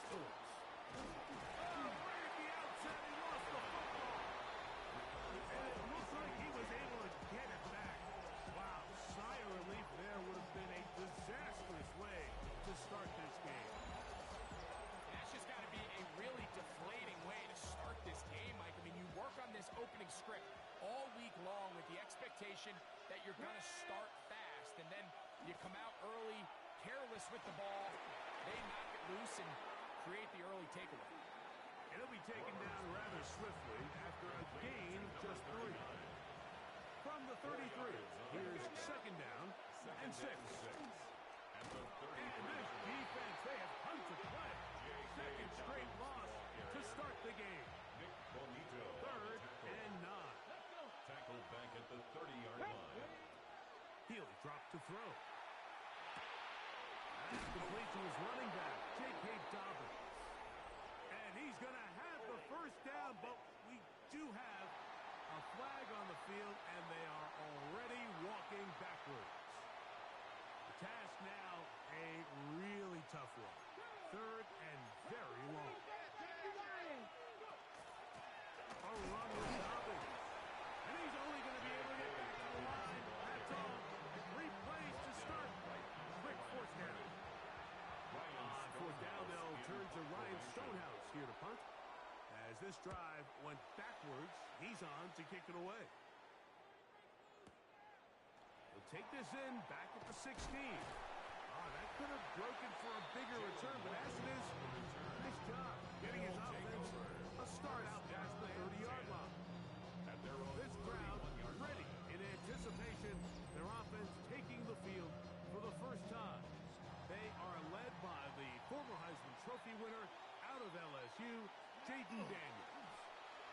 Right at the outset, he lost the football. And it looks like he was able to get it back. Wow, sigh of relief there would have been a disastrous way to start this game. That's just got to be a really deflating way to start this game, Mike. I mean, you work on this opening script all week long with the expectation that you're going to start fast, and then you come out early, careless with the ball, they knock it loose and create the early takeaway. And he'll be taken down rather swiftly after a gain of just 3. From the 33, here's second down and 6. And this defense, they have come to play. Second straight loss to start the game. Third and 9. Tackled back at the 30-yard line. He'll drop to throw. That's complete to his running back, J.K. Dobbins. And he's going to have the first down, but we do have a flag on the field, and they are already walking backwards. The task now, a really tough one. Third and very long. A run with Dobbins. And he's only going to be able to get back to the line. That's all. 3 plays to start. Quick fourth down. On fourth down, they'll turn to Ryan Stonehouse here to punt. As this drive went backwards, he's on to kick it away. We'll take this in back at the 16. That could have broken for a bigger return, but as it is, nice job getting his offense a start out past the 30-yard line. This crowd ready in anticipation, their offense taking the field for the first time. They are led by the former Heisman Trophy winner out of LSU, Jaden Daniels.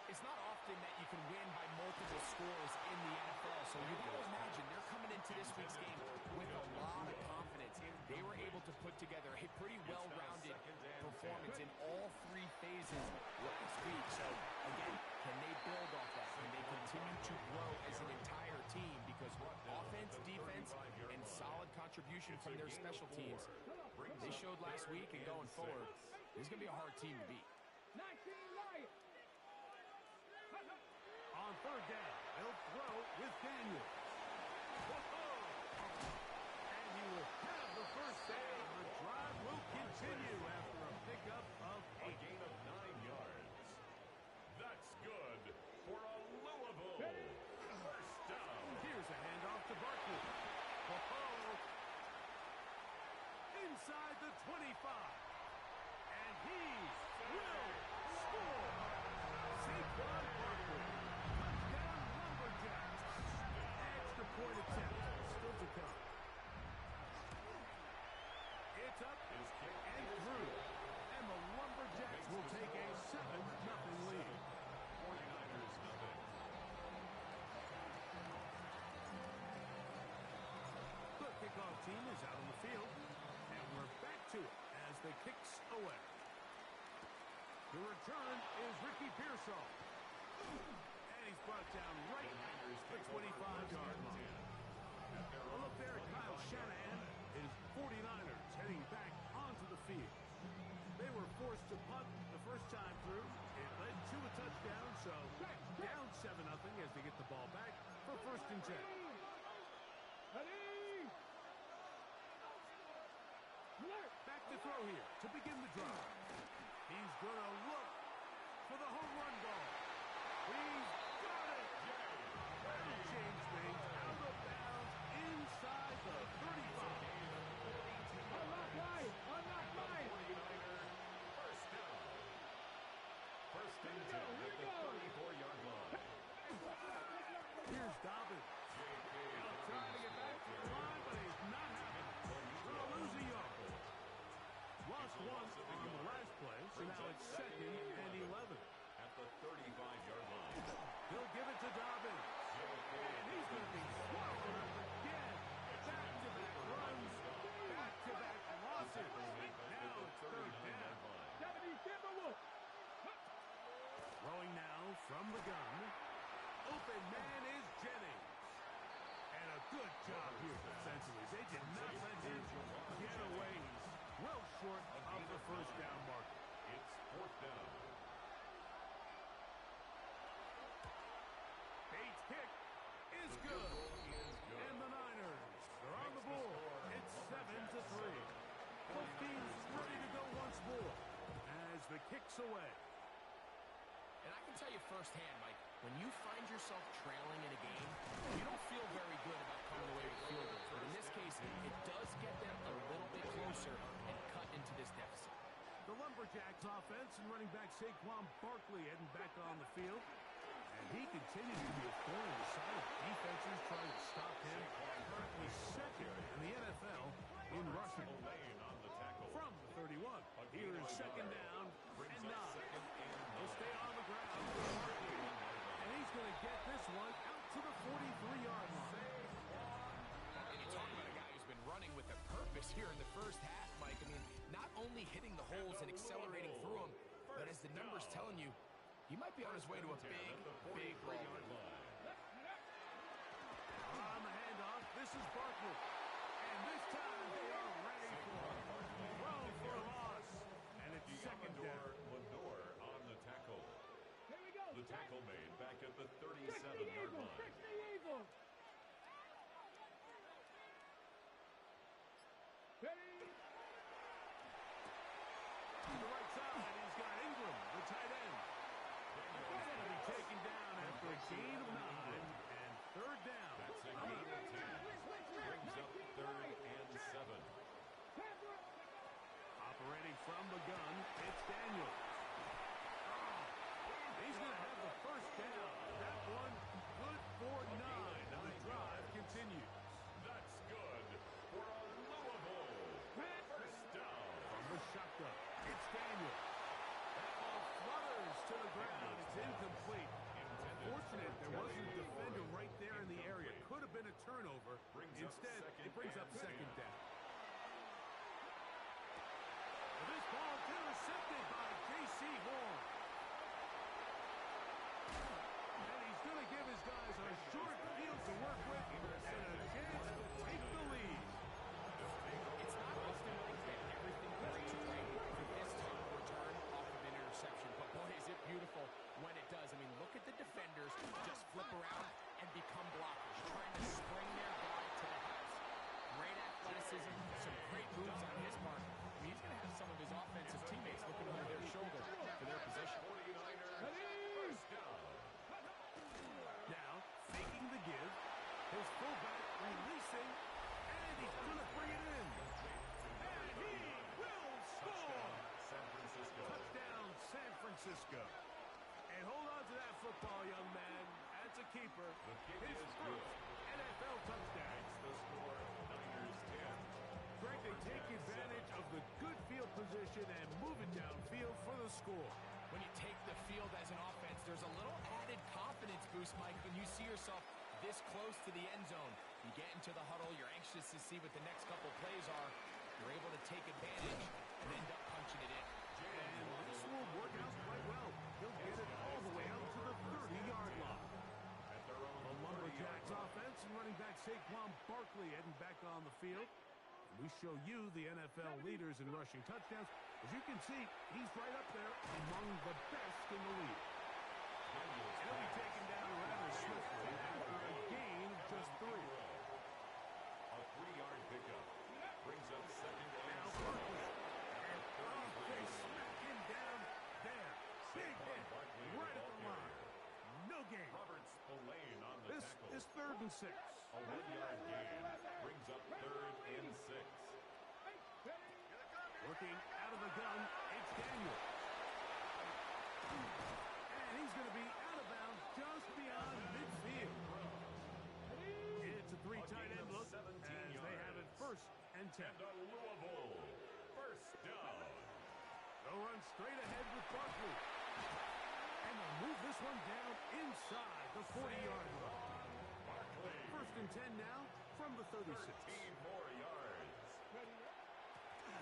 It's not often that you can win by multiple scores in the NFL, so you got to imagine they're coming into this week's game with a lot of confidence. They were able to put together a pretty well-rounded performance in all 3 phases last week. So, again, can they build off that? Can they continue to grow as an entire team? Because offense, defense, and solid contribution from their special teams, they showed last week, and going forward, this is going to be a hard team to beat. On third down, they'll throw with Daniels. And he will have the first down. The drive will continue after a pickup of 8. A gain of 9 yards. That's good for a Louisville first down. Here's a handoff to Barkley. Inside the 25. And he will score. Saquon Barkley. Touchdown Lumberjacks. Extra point attempt. Still to come. It's up and through. And the Lumberjacks will take a 7-0 lead. 49ers nothing. The kickoff team is out on the field. And we're back to it as the kicks away. The return is Ricky Pearsall. And he's brought down right at the 25-yard line. A look there at Kyle Shanahan. His 49ers heading back onto the field. They were forced to punt the first time through. It led to a touchdown, so down 7-0 as they get the ball back for first and 10. Back to throw here to begin the drive. He's going to look for the home run ball. He's got it. And change things out of bounds inside the 35. Unlock line. Unlock line. First down. First and 10 at the 34-yard line. Here's Dobbins. Trying to get back to the line, but he's not happening. Going to lose a yard. Lost one on the last play, so now it's 2nd and 11. At the 35-yard line. He'll give it to Dobbins. And he's going to be swallowed up again. Back-to-back runs, back-to-back losses. Now it's third down. Throwing now from the gun. Open man is Jennings. And a good job here defensively. They did not let him get away. He's well short of the first down marker. fourth down. Bates' kick is good. And the Niners, they're on the board. It's 7-3. Both teams ready to go once more as the kick's away. And I can tell you firsthand, Mike, when you find yourself trailing in a game, you don't feel very good about coming away with field goals. But in this case, it does get them a little bit closer and cut into this deficit. The Lumberjacks offense and running back Saquon Barkley heading back on the field. And he continues to be a thorn in the side of defenses trying to stop him. Currently second in the NFL in rushing. On the tackle. From the 31. Here is second down and 9. He'll stay on the ground for Barkley. And he's going to get this one out to the 43-yard line. And you talk about a guy who's been running with a purpose here in the first half, Mike. I mean, not only hitting the holes and accelerating through them, but as the numbers telling you, he might be on his way to a big, big ball. On the handoff, this is Barkley. And this time they are ready for it. Thrown for a loss. And it's second down. Lenore on the tackle. Here we go. The tackle made back at the Fix the 37-yard Eagles. line. Fix the Eagles. Ready? To the right side, he's got Ingram, the tight end. He's going to be taken down after a gain of 9 and third down. That's a gain of 10. Brings up third and 7. Operating from the gun, it's Daniels. He's going to have the first down. That one good for 9, and the drive continues. That's good for a Louisville. First down. From the shotgun, it's Daniels. That ball flutters to the ground. It's incomplete. Unfortunate there wasn't a defender right there in the area. Could have been a turnover. Instead, it brings up second down. This ball intercepted by J.C. Horn. And he's going to give his guys a short field to work with and a chance to take the lead. It's not often like that everything goes to great for this type of return off of an interception. But boy, is it beautiful when it does. I mean, look at the defenders just flip around and become blockers, trying to spring their guy to the house. Great athleticism, some great moves on his part. I mean, he's going to have some of his offensive teammates looking over their shoulder for their position. 49ers. First down. Now, faking the give. His fullback releasing. And he's going to bring it in. And he will score. San Francisco. Touchdown, San Francisco. And hold on to that football, young man. That's a keeper. The kick His is first good. NFL touchdown. Makes the score Niners 10. Greg, they take advantage of the good field position and move it downfield for the score. When you take the field as an offense, there's a little added confidence boost, Mike, when you see yourself this close to the end zone. You get into the huddle, you're anxious to see what the next couple plays are. You're able to take advantage and end up punching it in. And this will work out quite well. He'll get it all the way out to the 30-yard line. At their own The Lumberjacks offense and running back Saquon Barkley heading back on the field. And we show you the NFL leaders in rushing touchdowns. As you can see, he's right up there among the best in the league. He'll be taken down rather swiftly after a gain of just 3. A 3-yard pickup. Brings up second Now and Barkley. And they smack him down there. Big hit right at the line. No gain. Robert Spillane on the This tackle. is 3rd and 6. A 1-yard gain. Brings up third and 6. Working out of the gun, it's Daniel. And he's going to be out of bounds just beyond midfield. It's a 3 tight end look as they have it 1st and 10. And a Louisville first down. They'll run straight ahead with Barkley. And they'll move this one down inside the 40-yard line. Barkley. 1st and 10 now from the 36. 13 more yards.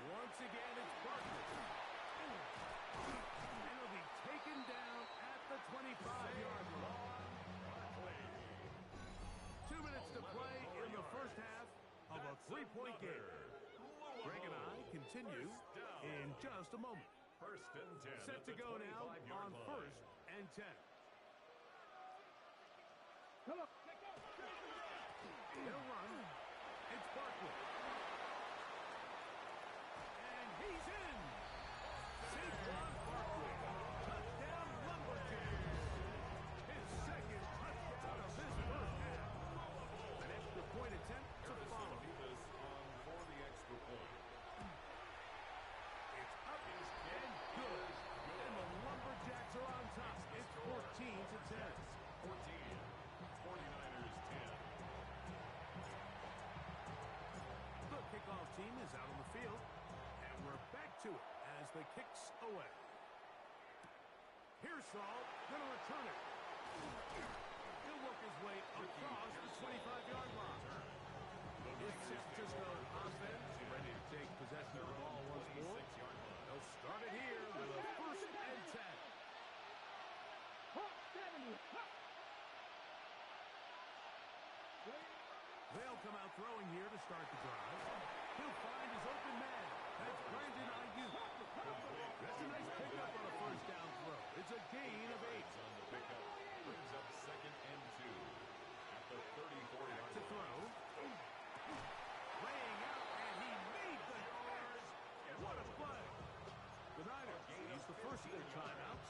Once again, it's Barkley. And he'll be taken down at the 25-yard line. 2 minutes to play in the first half of a 3-point game. Greg and I continue in just a moment. First and 10 Set at to the go now 25-yard on line. first and 10. Come on. Let's go. They'll run. It's Barkley. And he's in. Saquon Barkley. Touchdown Lumberjacks. His second touchdown of this first half. An extra point attempt to follow. Davis on for the extra point. It's up and good. And the Lumberjacks are on top. It's 14-10. 14. 49ers 10. The kickoff team is out on the field. And we're back to it as the kick's away. Pearsall going to return it. He'll work his way across the 25-yard line. Is San Francisco offense ready to take possession of the ball once more? They'll start it here with a first and 10. Hot 70. Hot. They'll come out throwing here to start the drive. He'll find his open man. That's Brandon Ayuk. That's a nice pickup on a first down throw. It's a gain of 8. On the pickup. Brings up second and 2. At the 34-yard To throw. Laying out, and he made the yards. What a play. The Niners use the first of their timeouts.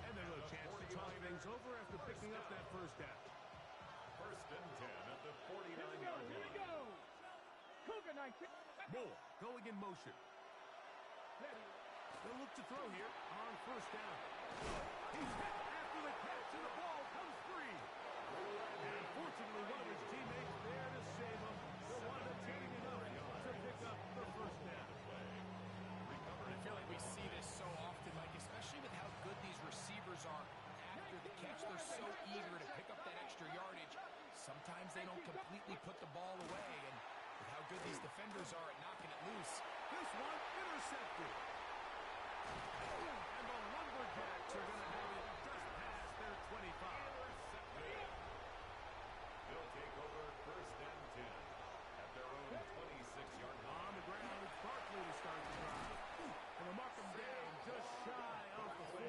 And they'll have a chance to talk things over after picking up that first down. First and 10 at the Here we go. 49-yard Here we line. go. Cougar 19. Moore going in motion. Ready. They'll look to throw here on first down. He's hit after the catch, and the ball comes free. And unfortunately, one of his teammates there to save him. The one that's getting enough to pick up the first down. I feel like we see this so often, Mike, especially with how good these receivers are after the catch. They're so eager to pick up that extra yardage. Sometimes they don't completely put the ball away, and with how good these defenders are at knocking it loose. This one intercepted. And the Lumberjacks are going to have it just past their 25. They'll take over first and 10 at their own 26-yard line. On the ground, it's Barkley to start the drive. And they'll mark him down just shy of the 40.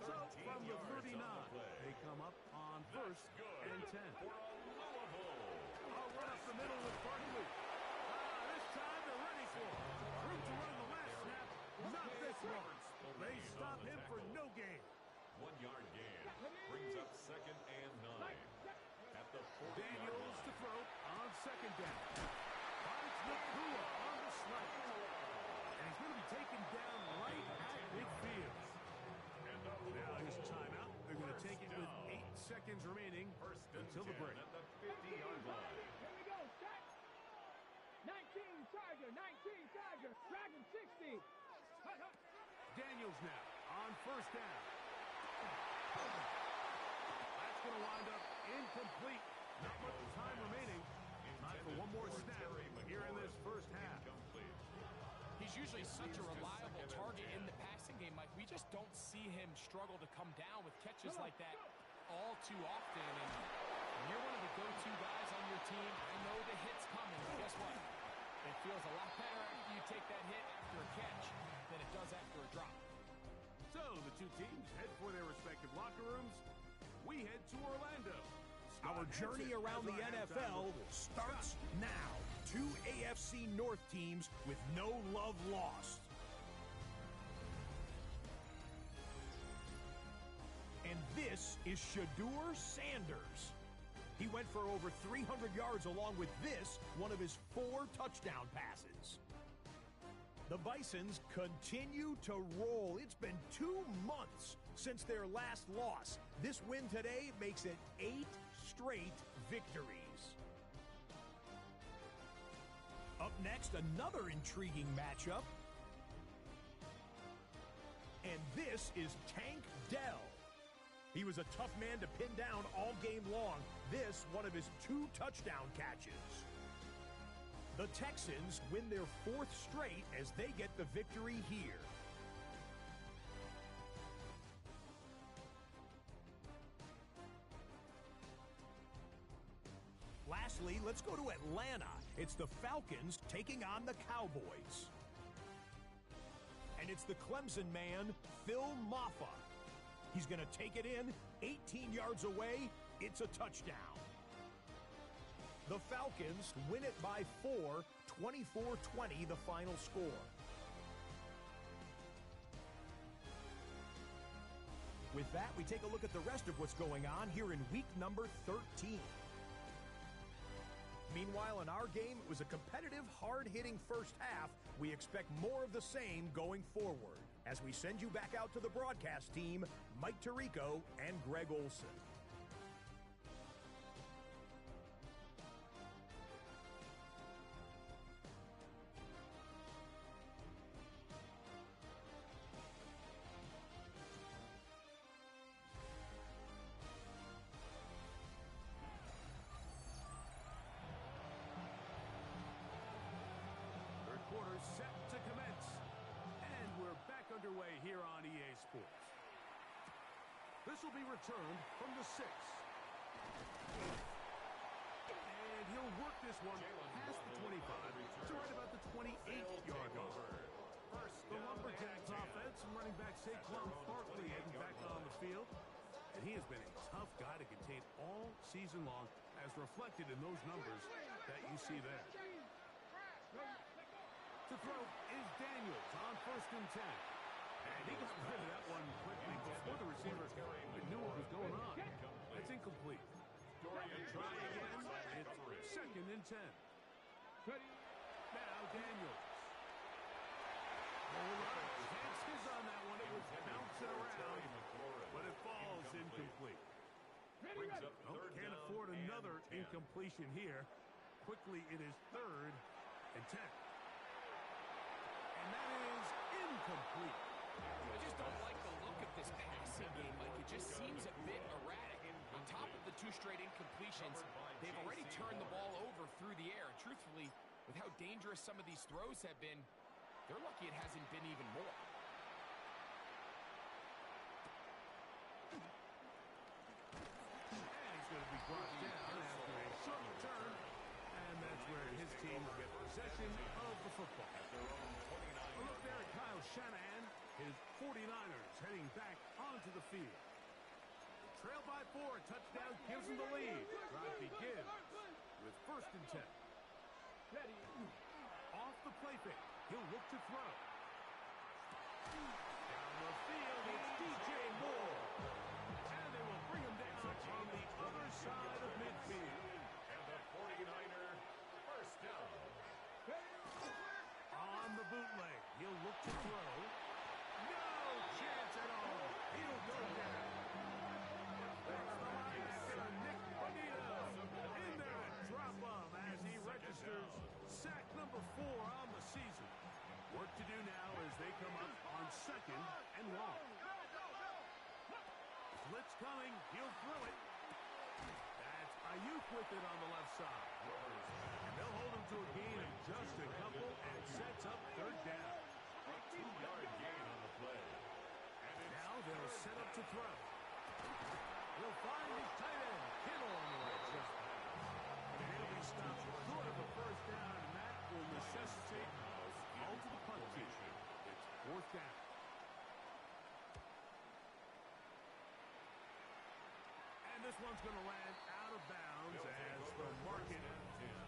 So from the 39, they come up on first and 10. For a Louisville. I'll run up the middle with Barkley. This time they're ready for it. Room to run the last snap. Not this one. They stop him for no gain. 1-yard gain. Brings up second and 9. At the 40-yard Daniels line. to throw on second down. Finds Nakua on the slant. And he's going to be taken down right at midfield. Now his timeout. They're going to take it with 8 seconds remaining First and until the 10 break. at the 50-yard line. Here we go. Set. 19 Tiger. 19 Tiger. Dragon 60. Hut, hut. Daniels now on first down. That's going to wind up incomplete. Not much time remaining. Time for one more snap here in this first half. Incomplete. He's usually such a reliable target in the passing game, Mike. We just don't see him struggle to come down with catches like that all too often. And when you're one of the go-to guys on your team, I know the hit's coming, but guess what? It feels a lot better after you take that hit after a catch than it does after a drop. So the two teams head for their respective locker rooms. We head to Orlando. Our journey around the NFL starts now. 2 AFC North teams with no love lost. And this is Shedeur Sanders. He went for over 300 yards along with this, one of his 4 touchdown passes. The Bisons continue to roll. It's been 2 months since their last loss. This win today makes it 8 straight victories. Up next, another intriguing matchup. And this is Tank Dell. He was a tough man to pin down all game long. This, one of his 2 touchdown catches. The Texans win their 4th straight as they get the victory here. Lastly, let's go to Atlanta. It's the Falcons taking on the Cowboys. And it's the Clemson man, Phil Maffa. He's going to take it in, 18 yards away. It's a touchdown. The Falcons win it by 4, 24-20 the final score. With that, we take a look at the rest of what's going on here in week number 13. Meanwhile, in our game, it was a competitive, hard-hitting first half. We expect more of the same going forward as we send you back out to the broadcast team, Mike Tirico and Greg Olson. Quarter set to commence. And we're back underway here on EA Sports. This will be returned from the 6. And he'll work this one past the 25 to right about the 28-yard line. The Lumberjacks offense and running back Saquon Barkley heading back on the field. And he has been a tough guy to contain all season long, as reflected in those numbers that you see there. To throw is Daniels on 1st and 10. And he got rid of that one quickly before the receiver even knew what was going on. That's incomplete. Try again. It's 2nd and 10. Now Daniels. Chances on that one. It was bouncing around, but it falls incomplete. Can't afford another incompletion here. Quickly, it is 3rd and 10. And that is incomplete. I just don't like the look of this passing game, Mike. It just seems a bit erratic. On top of the 2 straight incompletions, they've already turned the ball over through the air. Truthfully, with how dangerous some of these throws have been, they're lucky it hasn't been even more. And he's going to be brought down after a short return. And that's where his team will get possession of the football. A look there at Kyle Shanahan. His 49ers heading back onto the field. Trail by 4. Touchdown gives them the lead. Drive begins with 1st and 10. Off the play fake. He'll look to throw. Down the field, it's DJ Moore. And they will bring him down on the other side of midfield. And the 49er first down. On the bootleg, he'll look to throw. No chance at all. He'll go down. That's the linebacker, Nick Bonito. In there to drop him as he registers sack number 4 on the season. Work to do now as they come up on 2nd and long. Blitz coming. He'll throw it. That's Ayuk with it on the left side. And they'll hold him to a gain of just a couple and sets up 3rd down. A 2-yard gain on the play. And Now they'll set up to throw. He'll find his tight end, Kittle on the right side. And he'll be stopped short of a 1st down, and that will necessitate all to the punt team. It's 4th down. And this one's going to land out of bounds as the market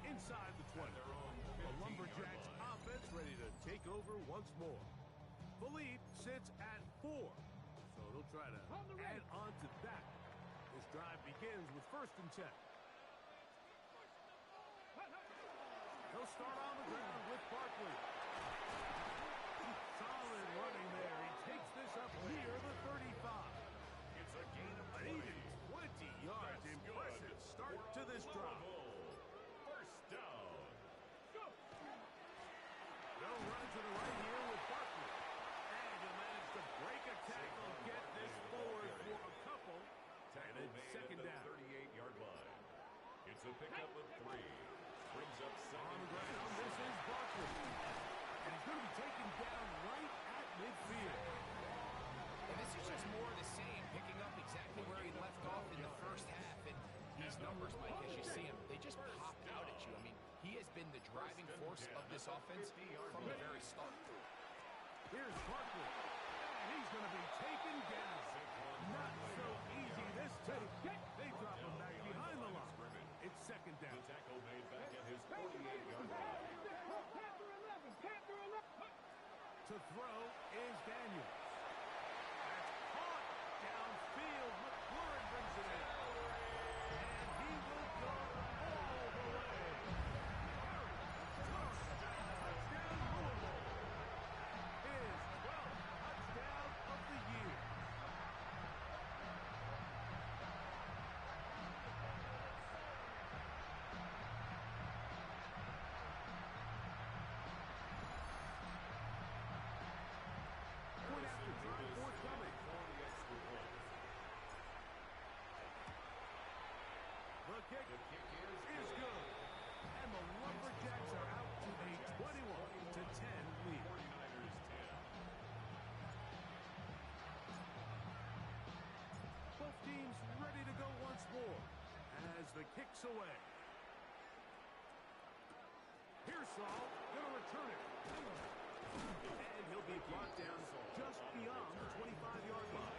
inside the 20. The Lumberjacks offense ready to take over once more. Philippe sits at 4, so they'll try to add on to that. This drive begins with 1st and 10. He'll start on the ground with Barkley. Solid running there. He takes this up near the 35. it's a gain of An even 20 yards. Impressive start to this drive. First down. They'll run to the right here with Barkley. And he'll manage to break a tackle, get this forward for a couple. And it's 2nd down. 38-yard line. It's a pickup of 3. Brings up 2nd On the ground, this is Barkley. And he's going to be taken down right at midfield. And this is just more of the same, picking up exactly where he left off in the first half. And these numbers, Mike, as you see them, they just pop out at you. I mean, he has been the driving force of this offense from the very start. Here's Barkley. And he's going to be taken down. Not so easy this time. They drop him back behind the line. It's second down. The tackle made back at his 48-yard line. Panther 11. Panther 11. To throw is Daniels. That's caught downfield. McLaurin brings it in. And he will go all the way. Touchdown Louisville. His 12th touchdown of the year. Point after try forthcoming. The kick is good. And the Lumberjacks are out to a 21-10 lead. 49ers 10. Both teams ready to go once more as the kick's away. Pearsall going to return it. And he'll be brought down just beyond the 25-yard line. A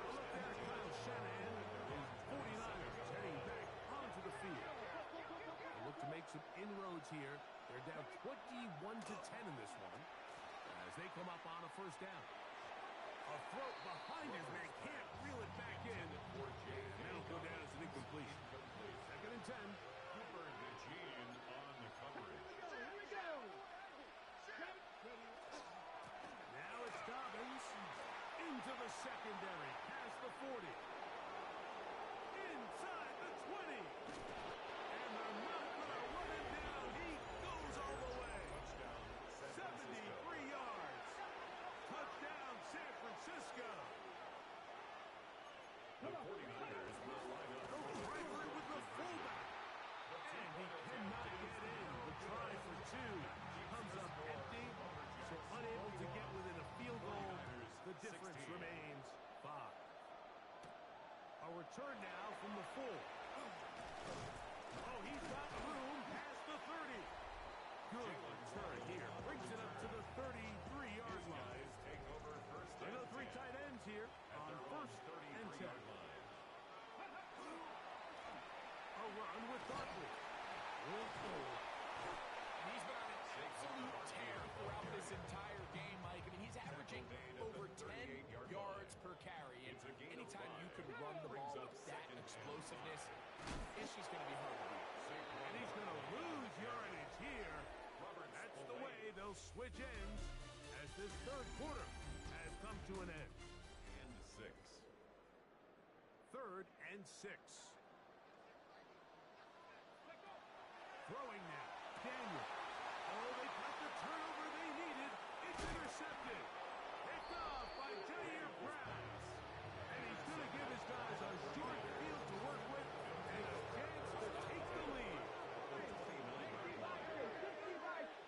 look there at Kyle Shanahan. His 49ers heading back onto the field. They look to make some inroads here. They're down 21-10 in this one as they come up on a first down. A throw behind his man, can't reel it back in. That'll go down as an incompletion. Second and 10. Cooper DeJean on the coverage. Here we go. Now it's Dobbins into the secondary, past the 40. Inside the 20. And they're not going to run him down. He goes all the way. Touchdown, 73 yards. Touchdown, San Francisco. The 49ers will line up. Goes right with the fullback. And he cannot get in. The try for two comes up empty, so unable to get within a field goal. The difference remains 5. A return now from the 4. Oh, he's got room past the 30. Good return here. Brings it up to the 33-yard line. Take over first I know 3 tight ends here on first and 10. A run with Barkley. Will forward. He's been on an absolute tear throughout this entire game, Mike. I mean, he's averaging over 10 yards per carry. And anytime you can run the ball with that explosiveness, it's just going to be hard to beat. And he's going to lose yardage here. That's the way they'll switch ends as this third quarter has come to an end. And 6. Third and 6. Throwing now. Daniel. Oh, they got the turnover they needed. It's intercepted. Picked off by Jair Brass. And he's going to give his guys a short field to work with and a chance to take the lead.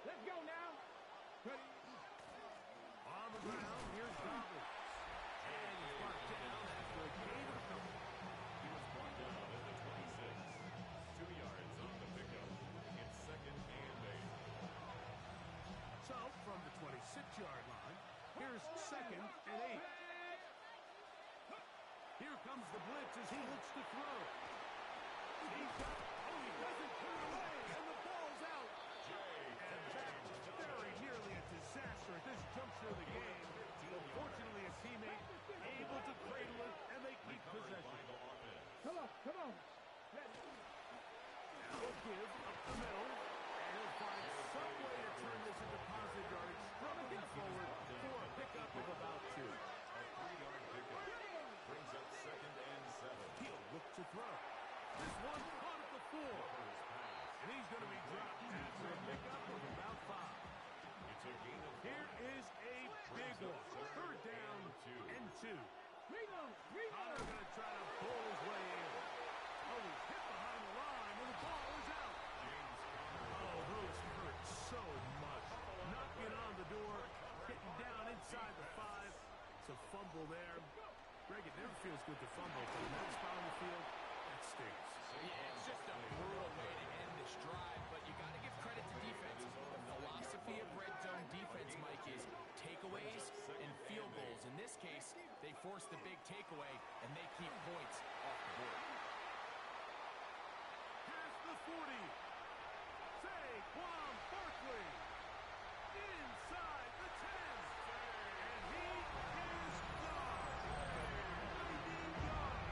Let's go now. On the ground, here's Dobbins. And he's brought down after a gain of a couple. He was brought down at the 26. 2 yards on the pickup. It's second and 8. So, from the 26-yard line, here's second and 8. Here comes the blitz as he looks to throw. He's got, he doesn't turn away, and the ball's out. And that's very nearly a disaster at this juncture of the game. But fortunately, a teammate able to cradle it, and they keep possession. Come on, come on. Now a give up the middle, and he'll find some way to turn this into positive yardage, struggling forward for a pickup of about 2. A 3-yard pickup. Brings up second and 7. He'll look to throw. This one caught at the 4. And he's going to be dropped after a pickup of about 5. It's a gain of 4. Here is a big one. Third down and 2. Connor going to try to pull his way in. Oh, he's hit behind the line, and the ball is out. Oh, who's hurt so much. Knocking on the door, getting down inside the 5. It's a fumble there. Greg, it never feels good to fumble, but in that spot on the field, that stings. Yeah, it's just a brutal way to end this drive, but you got to give credit to defense. The philosophy of red zone defense, Mike, is take 40. Saquon Barkley inside the 10. And he is gone. 90 yards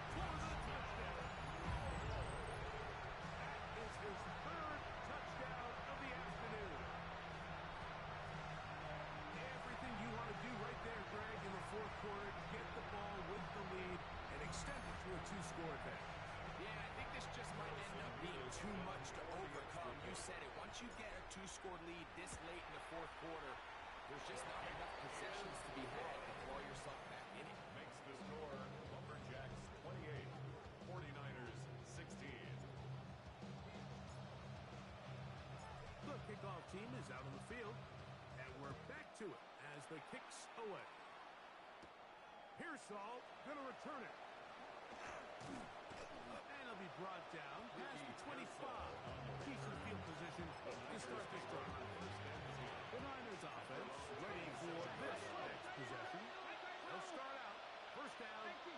for the touchdown. That is his third touchdown of the afternoon. Everything you want to do right there, Greg, in the fourth quarter, get the ball with the lead and extend it to a two-score advantage. Yeah, I think this just might end up being too much to overcome. You said it. Once you get a two-score lead this late in the fourth quarter, there's just not enough possessions to be had to throw yourself back in it. Makes the score Lumberjacks 28, 49ers 16. The kickoff team is out on the field, and we're back to it as the kick's away. Pearsall going to return it. And he'll be brought down past the 25. Decent field position to start this drive. The Niners offense ready for this next possession. They'll start out first down and 10.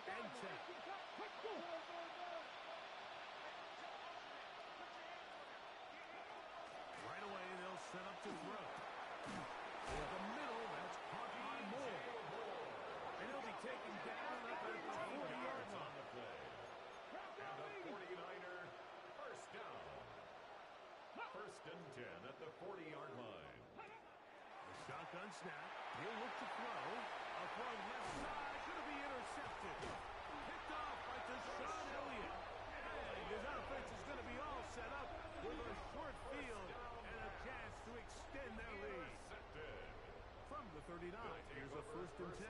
Right away, they'll set up to throw. For the middle, that's caught by Moore. And he'll be taken down up at the 40-yard line. And the 49er first down. First and 10 at the 40-yard line. The shotgun snap. He'll look to throw. A throw left side. Going to be intercepted. Picked off by Deshaun Elliott. And his offense is going to be all set up with a short field and a chance to extend their lead. Intercepted. From the 39, here's a first and 10.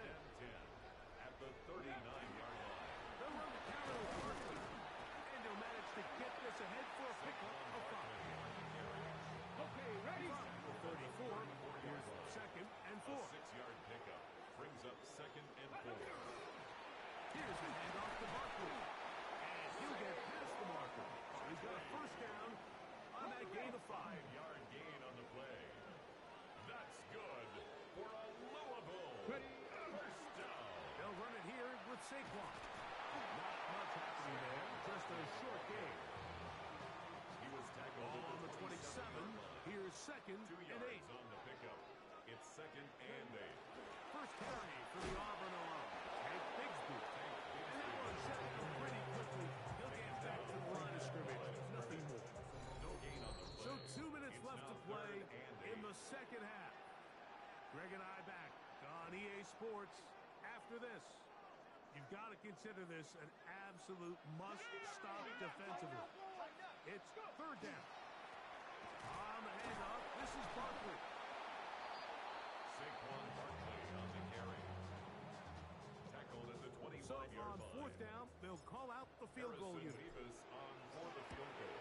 At the 39-yard line. They'll run the counter with Barkley. And he'll manage to get this ahead for a pickup of 5. Okay, ready? From the 34, here's second and 4. A 6-yard pickup brings up second and 4. Here's a handoff to Barkley. And he'll get past the marker. So he's got a first down on that gain of 5. 5-yard gain on the play. That's good for a Louisville. Ready? First down. They'll run it here with Saquon. Not much happening there, just a short gain. He was tackled Ball at on the 27. 27-yard line. Here's second 2 and yards 8. on the pickup. It's second and 8. First carry for the Auburn alone. Hank Bigsby. And that one set up pretty quickly. He'll get back to the line of scrimmage. Nothing more. No gain on the play. So 2 minutes It's left now to play third and in 8. the second half. Greg and I back on EA Sports. After this, you've got to consider this an absolute must-stop defensively. It's third down. On the handoff, this is Barkley. Saquon Barkley on the carry. Tackled at the So 25-yard on line. fourth down, they'll call out the field goal Harrison unit. Rivas on for the field goal.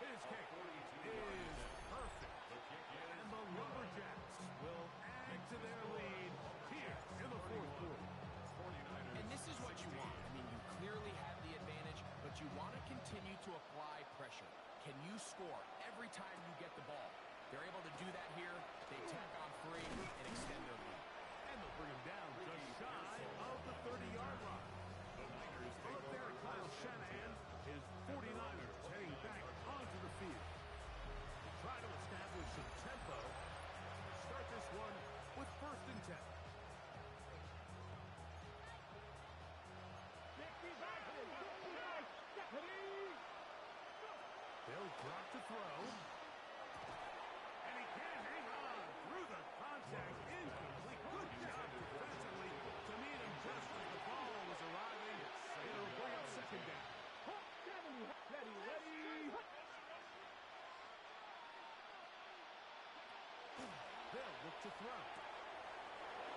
His kick 42-yard is attempt. perfect. The kick is And the Lumberjacks will add to their lead here in the fourth quarter. 49ers. And this is what you want. I mean, you clearly have the advantage, but you want to continue to apply pressure. Can you score every time you get the ball? They're able to do that here. They tack on 3 and extend their lead. And they'll bring him down just shy of the 30-yard line. The Niners Well, take up there, over Kyle first and Shanahan, 10. his 49ers heading back onto the field. Try to establish some tempo. Start this one with first and 10. They'll drop to throw. And he can't hang on through the contact. Incomplete. Good job defensively to meet him just as the ball was arriving. It'll bring up second down. Ready, ready. They'll look to throw.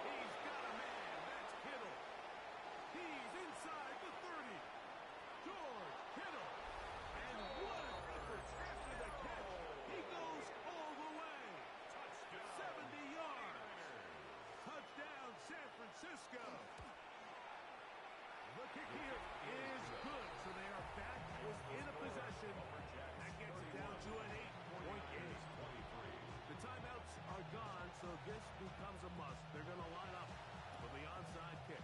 He's got a man. That's Kittle. He's inside the 30. George Kittle. And what an effort after the catch. He goes all the way. Touchdown. 70 yards. Touchdown, San Francisco. The kick here is good. So they are back within a possession. That gets it down to an 8-point game. The timeouts are gone, so this becomes a must. They're going to line up for the onside kick.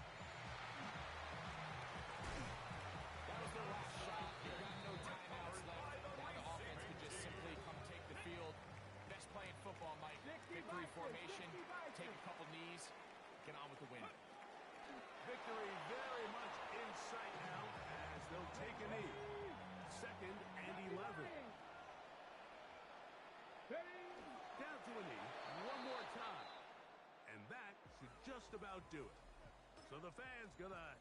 That was their last shot. They've got no timeouts left. 3 formation, take a couple knees, get on with the win. Victory very much in sight now as they'll take a knee. 2nd and 11. Down to a knee one more time. And that should just about do it. So the fans gonna